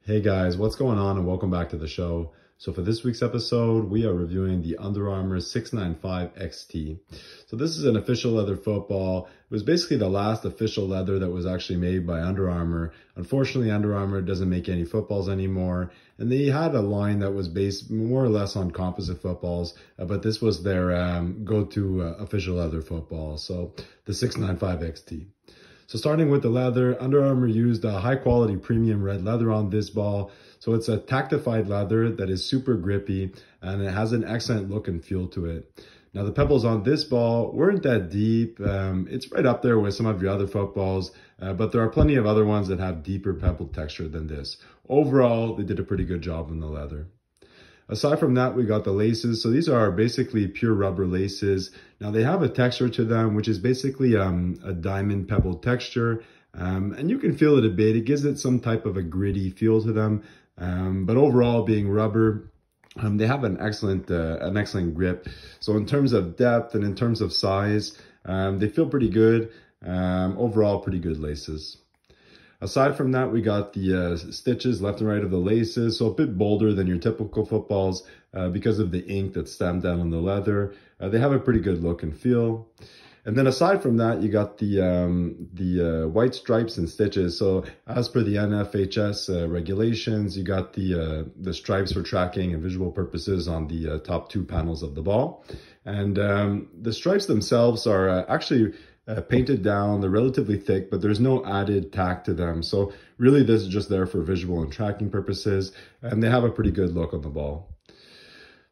Hey guys, what's going on and welcome back to the show. So for this week's episode, we are reviewing the Under Armour 695XT. So this is an official leather football. It was basically the last official leather that was actually made by Under Armour. Unfortunately, Under Armour doesn't make any footballs anymore. And they had a line that was based more or less on composite footballs, but this was their go-to official leather football. So the 695XT. So starting with the leather, Under Armour used a high quality premium red leather on this ball. So it's a tactified leather that is super grippy and it has an excellent look and feel to it. Now the pebbles on this ball weren't that deep. It's right up there with some of your other footballs, but there are plenty of other ones that have deeper pebble texture than this. Overall, they did a pretty good job on the leather. Aside from that, we got the laces. So these are basically pure rubber laces. Now they have a texture to them, which is basically a diamond pebble texture. And you can feel it a bit. It gives it some type of a gritty feel to them. But overall, being rubber, they have an excellent grip. So in terms of depth and in terms of size, they feel pretty good. Overall, pretty good laces. Aside from that, we got the stitches left and right of the laces, so a bit bolder than your typical footballs because of the ink that's stamped down on the leather. They have a pretty good look and feel. And then aside from that, you got the white stripes and stitches. So as per the NFHS regulations, you got the stripes for tracking and visual purposes on the top two panels of the ball. And the stripes themselves are actually painted down. They're relatively thick, but there's no added tack to them. So really this is just there for visual and tracking purposes, and they have a pretty good look on the ball.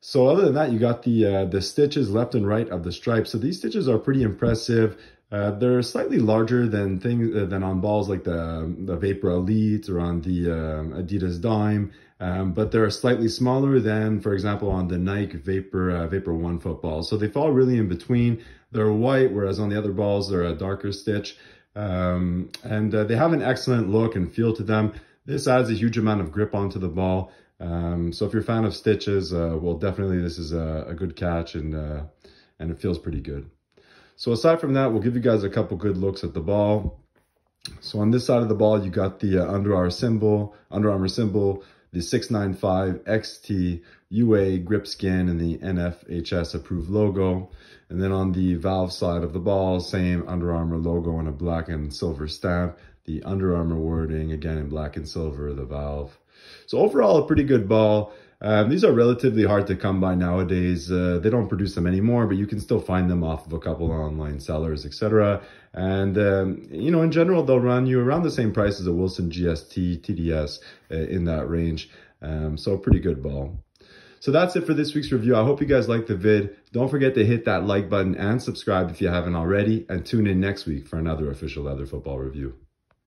So other than that, you got the stitches left and right of the stripes. So these stitches are pretty impressive. They're slightly larger than on balls like the Vapor Elite or on the Adidas Dime, but they're slightly smaller than, for example, on the Nike Vapor 1 football. So they fall really in between. They're white, whereas on the other balls they're a darker stitch, and they have an excellent look and feel to them. This adds a huge amount of grip onto the ball. So if you're a fan of stitches, well, definitely this is a good catch, and it feels pretty good. So aside from that, we'll give you guys a couple good looks at the ball. So on this side of the ball, you got the Under Armour symbol, the 695XT UA grip skin, and the NFHS approved logo. And then on the valve side of the ball, same Under Armour logo and a black and silver stamp. The Under Armour wording, again in black and silver, the valve. So overall, a pretty good ball. These are relatively hard to come by nowadays. They don't produce them anymore, but you can still find them off of a couple of online sellers, etc. And, you know, in general, they'll run you around the same price as a Wilson GST, TDS, in that range. So a pretty good ball. So that's it for this week's review. I hope you guys liked the vid. Don't forget to hit that like button and subscribe if you haven't already, and tune in next week for another official leather football review.